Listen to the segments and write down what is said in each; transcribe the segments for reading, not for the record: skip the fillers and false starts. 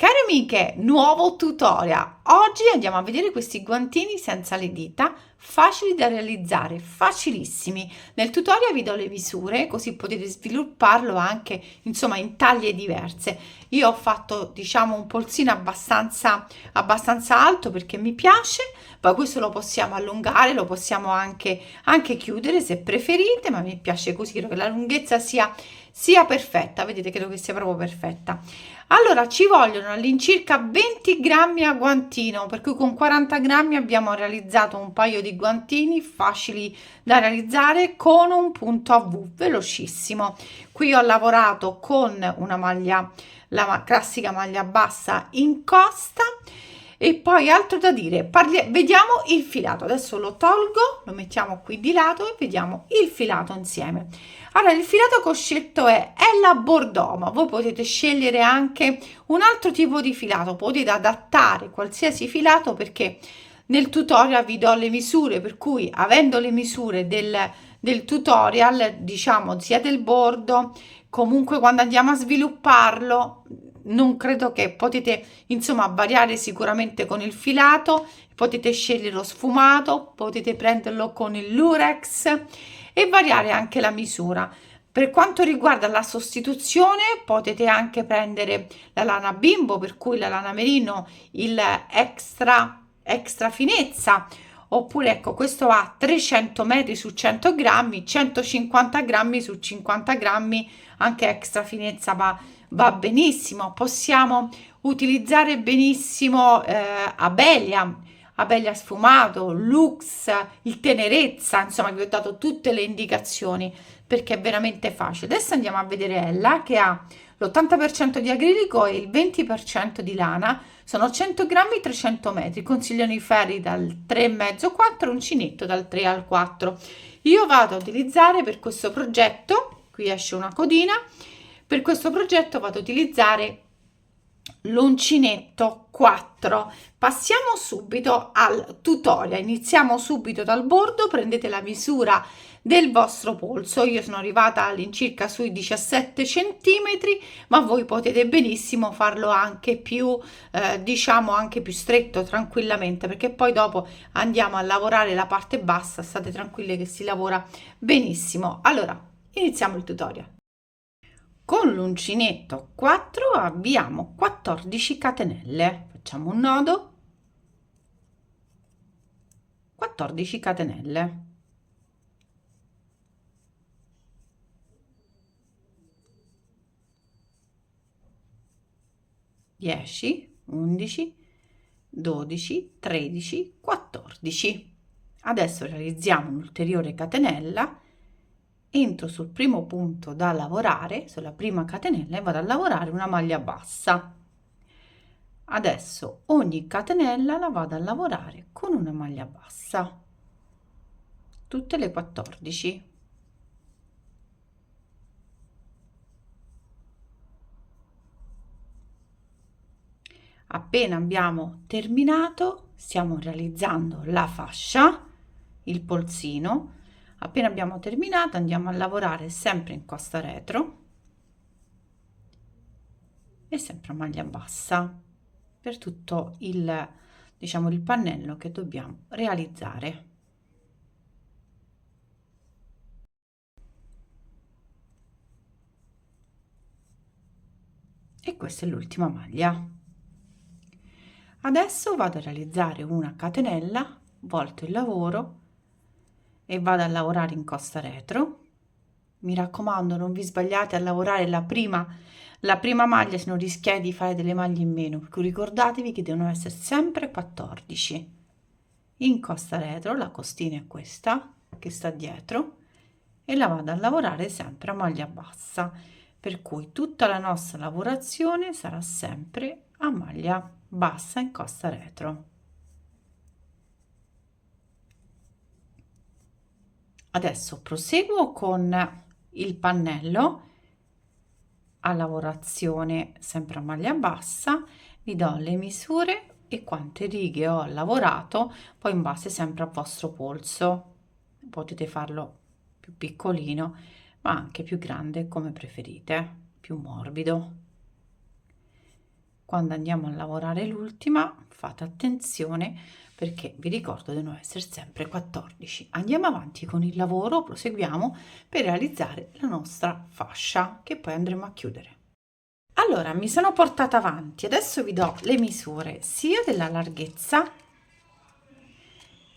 Cari amiche, nuovo tutorial. Oggi andiamo a vedere questi guantini senza le dita, facili da realizzare, facilissimi. Nel tutorial vi do le misure, così potete svilupparlo anche, insomma, in taglie diverse. Io ho fatto, diciamo, un polsino abbastanza alto perché mi piace, poi questo lo possiamo allungare, lo possiamo anche chiudere se preferite, ma mi piace così, che la lunghezza sia perfetta. Vedete, credo che sia proprio perfetta. Allora, ci vogliono all'incirca 20 grammi a guantino, per cui con 40 grammi abbiamo realizzato un paio di guantini facili da realizzare con un punto a V, velocissimo. Qui ho lavorato con una maglia, la classica maglia bassa in costa. E poi altro da dire, vediamo il filato. Adesso lo tolgo, lo mettiamo qui di lato e vediamo il filato insieme. Allora, il filato che ho scelto è la Bordeaux, ma voi potete scegliere anche un altro tipo di filato, potete adattare qualsiasi filato perché nel tutorial vi do le misure, per cui avendo le misure del tutorial, diciamo sia del bordo, comunque quando andiamo a svilupparlo, non credo che potete insomma variare sicuramente con il filato, potete scegliere lo sfumato, potete prenderlo con il lurex e variare anche la misura. Per quanto riguarda la sostituzione, potete anche prendere la lana bimbo, per cui la lana merino, il extra finezza, oppure ecco, questo ha 300 metri su 100 grammi, 150 grammi su 50 grammi, anche extra finezza va benissimo. Possiamo utilizzare benissimo Abelia sfumato, Lux, il tenerezza, insomma vi ho dato tutte le indicazioni perché è veramente facile. Adesso andiamo a vedere Ella che ha l'80% di acrilico e il 20% di lana, sono 100 grammi 300 metri, consigliano i ferri dal 3,5 al 4, uncinetto dal 3 al 4. Io vado a utilizzare per questo progetto, qui esce una codina, per questo progetto vado a utilizzare l'uncinetto 4. Passiamo subito al tutorial, iniziamo subito dal bordo, prendete la misura del vostro polso. Io sono arrivata all'incirca sui 17 centimetri, ma voi potete benissimo farlo anche più diciamo anche più stretto tranquillamente, perché poi dopo andiamo a lavorare la parte bassa. State tranquille che si lavora benissimo. Allora iniziamo il tutorial. Con l'uncinetto 4 abbiamo 14 catenelle, facciamo un nodo, 14 catenelle, 10, 11, 12, 13, 14. Adesso realizziamo un'ulteriore catenella, entro sul primo punto da lavorare, sulla prima catenella, e vado a lavorare una maglia bassa. Adesso ogni catenella la vado a lavorare con una maglia bassa, tutte le 14. Appena abbiamo terminato, stiamo realizzando la fascia, il polsino. Appena abbiamo terminato, andiamo a lavorare sempre in costa retro e sempre a maglia bassa per tutto il, diciamo, il pannello che dobbiamo realizzare. E questa è l'ultima maglia. Adesso vado a realizzare una catenella, volto il lavoro e vado a lavorare in costa retro. Mi raccomando, non vi sbagliate a lavorare la prima maglia, se non rischiate di fare delle maglie in meno, per cui ricordatevi che devono essere sempre 14. In costa retro la costina è questa che sta dietro e la vado a lavorare sempre a maglia bassa, per cui tutta la nostra lavorazione sarà sempre a maglia bassa in costa retro. Adesso proseguo con il pannello a lavorazione sempre a maglia bassa, vi do le misure e quante righe ho lavorato, poi in base sempre al vostro polso potete farlo più piccolino ma anche più grande come preferite, più morbido. quando andiamo a lavorare l'ultima fate attenzione, perché vi ricordo devono essere sempre 14. Andiamo avanti con il lavoro, proseguiamo per realizzare la nostra fascia che poi andremo a chiudere. Allora, mi sono portata avanti, adesso vi do le misure sia della larghezza,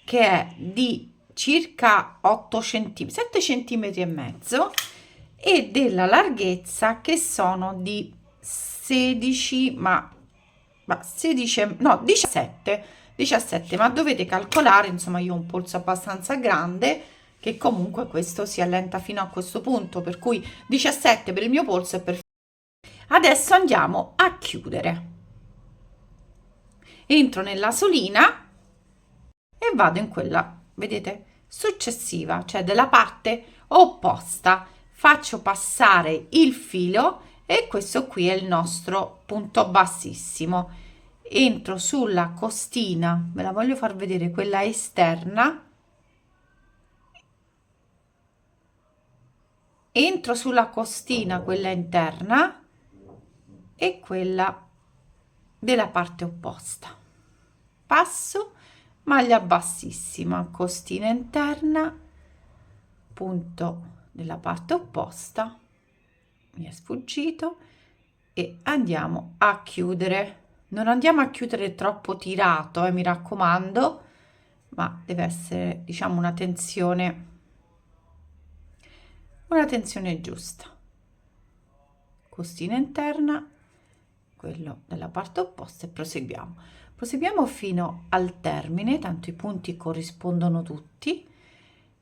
che è di circa 8 cm, 7 centimetri e mezzo, e della larghezza che sono di 16, ma 16, no, 17, ma dovete calcolare, insomma, io ho un polso abbastanza grande, che comunque questo si allenta fino a questo punto, per cui 17 per il mio polso è perfetto. Adesso andiamo a chiudere. Entro nella solina e vado in quella, vedete, successiva, cioè della parte opposta. Faccio passare il filo e questo qui è il nostro punto bassissimo. Entro sulla costina, ve la voglio far vedere, quella esterna. Entro sulla costina, quella interna, e quella della parte opposta. Passo, maglia bassissima, costina interna, punto della parte opposta, mi è sfuggito, e andiamo a chiudere. Non andiamo a chiudere troppo tirato, mi raccomando, ma deve essere, diciamo, una tensione giusta. Costina interna, quello della parte opposta, e proseguiamo fino al termine, tanto i punti corrispondono tutti,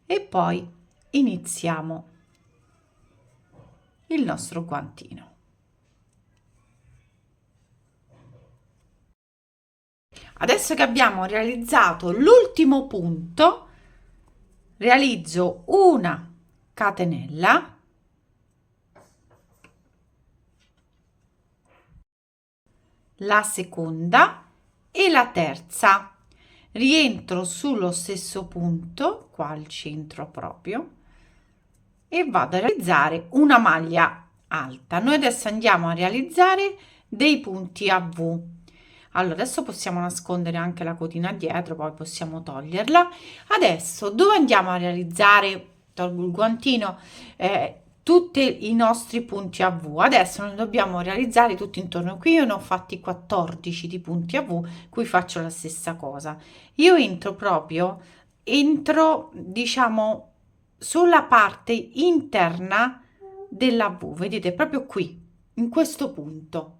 e poi iniziamo il nostro guantino. Adesso che abbiamo realizzato l'ultimo punto, realizzo una catenella, la seconda e la terza. Rientro sullo stesso punto, qua al centro proprio, e vado a realizzare una maglia alta. Noi adesso andiamo a realizzare dei punti a V. Allora, adesso possiamo nascondere anche la cotina dietro, poi possiamo toglierla. Adesso dove andiamo a realizzare, tolgo il guantino, tutti i nostri punti a V. Adesso ne dobbiamo realizzare tutti intorno. Qui io ne ho fatti 14 di punti a V, qui faccio la stessa cosa. Io entro, diciamo, sulla parte interna della V, vedete, proprio qui, in questo punto,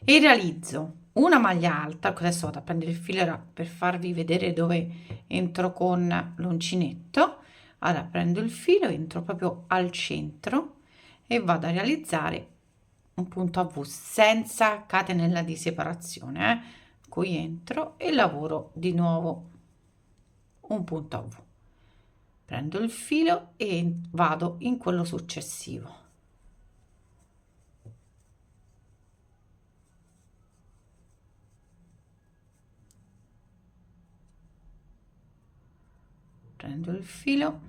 e realizzo una maglia alta. Adesso vado a prendere il filo per farvi vedere dove entro con l'uncinetto. Allora prendo il filo, entro proprio al centro e vado a realizzare un punto a V senza catenella di separazione, qui entro e lavoro di nuovo un punto a V. Prendo il filo e vado in quello successivo. Prendo il filo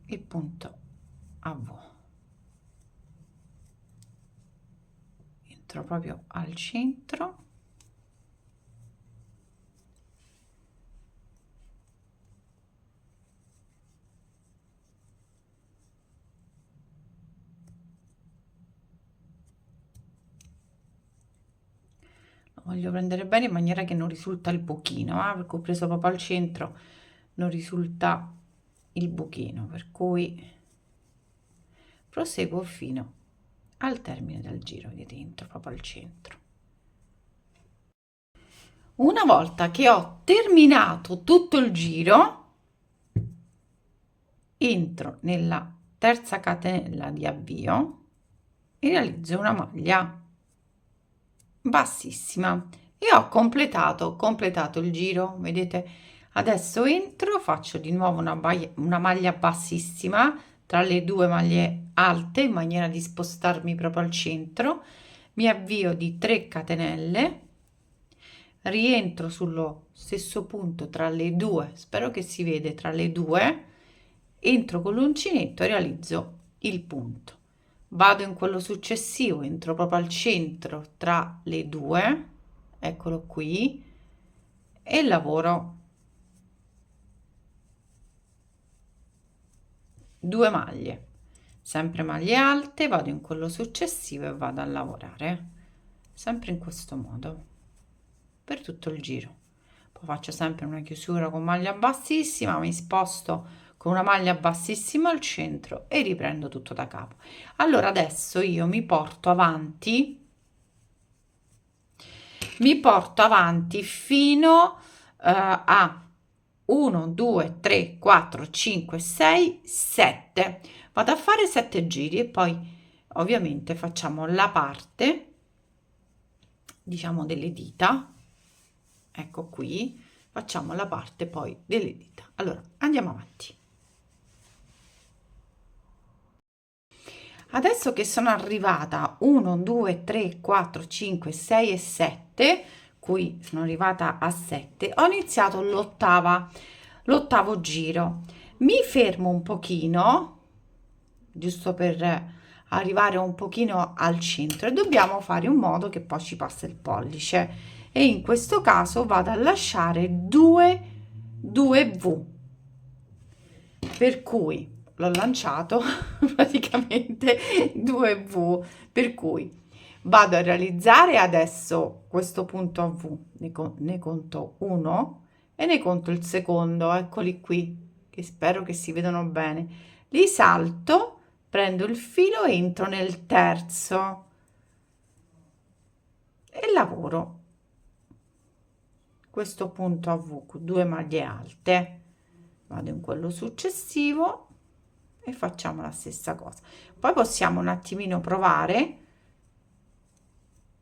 e punto a V. Entro proprio al centro. Voglio prendere bene in maniera che non risulta il buchino, perché ho preso proprio al centro, non risulta il buchino, per cui proseguo fino al termine del giro. Vedete, entro proprio al centro. Una volta che ho terminato tutto il giro, entro nella terza catenella di avvio e realizzo una maglia bassissima e ho completato il giro. Vedete, adesso entro, faccio di nuovo una maglia bassissima tra le due maglie alte in maniera di spostarmi proprio al centro, mi avvio di 3 catenelle, rientro sullo stesso punto tra le due, spero che si vede, tra le due, entro con l'uncinetto e realizzo il punto. vado in quello successivo, entro proprio al centro tra le due, eccolo qui, e lavoro 2 maglie, sempre maglie alte, vado in quello successivo e vado a lavorare sempre in questo modo per tutto il giro. Poi faccio sempre una chiusura con maglia bassissima, mi sposto con una maglia bassissima al centro e riprendo tutto da capo. Allora adesso io mi porto avanti fino a 1 2 3 4 5 6 7. Vado a fare 7 giri e poi ovviamente facciamo la parte, diciamo, delle dita. Ecco qui, facciamo la parte poi delle dita. Allora andiamo avanti. Adesso che sono arrivata 1 2 3 4 5 6 e 7, qui sono arrivata a 7, ho iniziato l'ottavo giro. Mi fermo un pochino, giusto per arrivare un pochino al centro, e dobbiamo fare in modo che poi ci passa il pollice, e in questo caso vado a lasciare 2 V, per cui l'ho lanciato praticamente 2 V, per cui vado a realizzare adesso questo punto a V, ne conto uno e ne conto il secondo, eccoli qui, che spero che si vedano bene. Li salto, prendo il filo, entro nel terzo e lavoro questo punto a V con 2 maglie alte. Vado in quello successivo e facciamo la stessa cosa. Poi possiamo un attimino provare,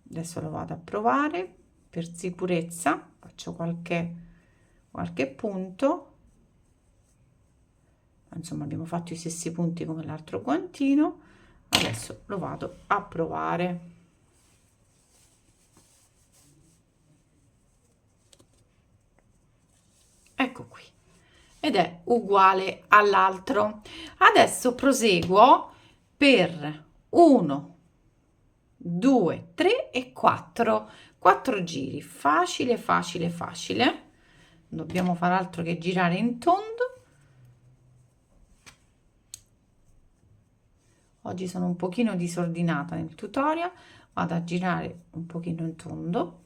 adesso lo vado a provare per sicurezza, faccio qualche punto, insomma abbiamo fatto i stessi punti come l'altro guantino, adesso lo vado a provare. Ecco qui, ed è uguale all'altro. Adesso proseguo per 1 2 3 e 4 giri, facile facile facile, non dobbiamo fare altro che girare in tondo. Oggi sono un pochino disordinata nel tutorial, vado a girare un pochino in tondo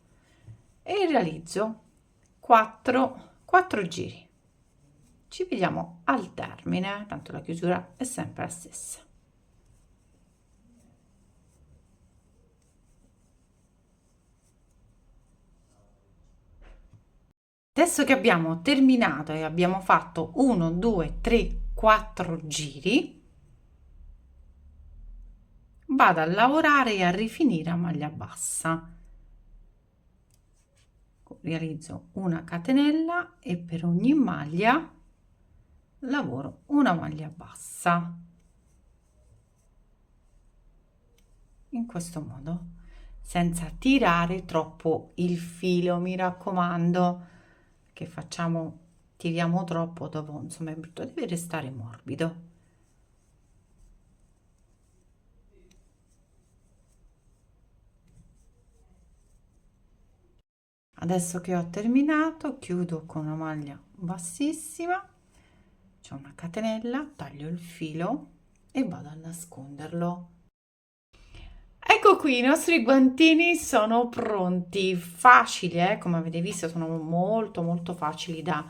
e realizzo 4 giri. Ci vediamo al termine, tanto la chiusura è sempre la stessa. Adesso che abbiamo terminato e abbiamo fatto 1 2 3 4 giri, vado a lavorare e a rifinire a maglia bassa. Realizzo una catenella e per ogni maglia lavoro una maglia bassa in questo modo, senza tirare troppo il filo, mi raccomando, che tiriamo troppo, dopo insomma è brutto, deve restare morbido. Adesso che ho terminato, chiudo con una maglia bassissima, c'è una catenella, taglio il filo e vado a nasconderlo. Ecco qui, i nostri guantini sono pronti, facili, come avete visto sono molto molto facili da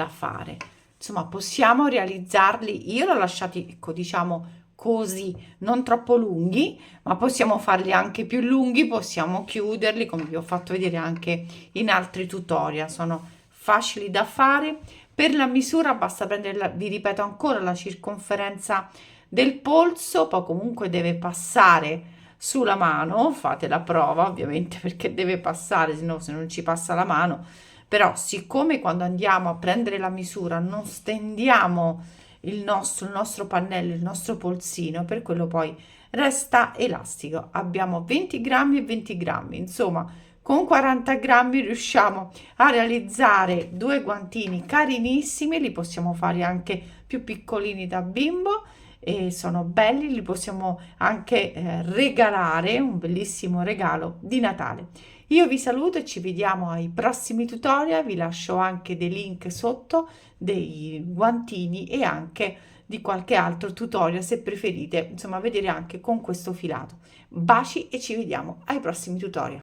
fare. Insomma, possiamo realizzarli, io l'ho lasciati, ecco, diciamo così, non troppo lunghi, ma possiamo farli anche più lunghi, possiamo chiuderli, come vi ho fatto vedere anche in altri tutorial, sono facili da fare. Per la misura basta prendere, vi ripeto ancora, la circonferenza del polso, poi comunque deve passare sulla mano, fate la prova ovviamente perché deve passare, se non ci passa la mano, però siccome quando andiamo a prendere la misura non stendiamo il nostro pannello, il nostro polsino, per quello poi resta elastico. Abbiamo 20 grammi e 20 grammi, insomma con 40 grammi riusciamo a realizzare 2 guantini carinissimi, li possiamo fare anche più piccolini da bimbo, e sono belli, li possiamo anche regalare, un bellissimo regalo di Natale. Io vi saluto e ci vediamo ai prossimi tutorial, vi lascio anche dei link sotto dei guantini e anche di qualche altro tutorial se preferite, insomma, vedere anche con questo filato. Baci e ci vediamo ai prossimi tutorial.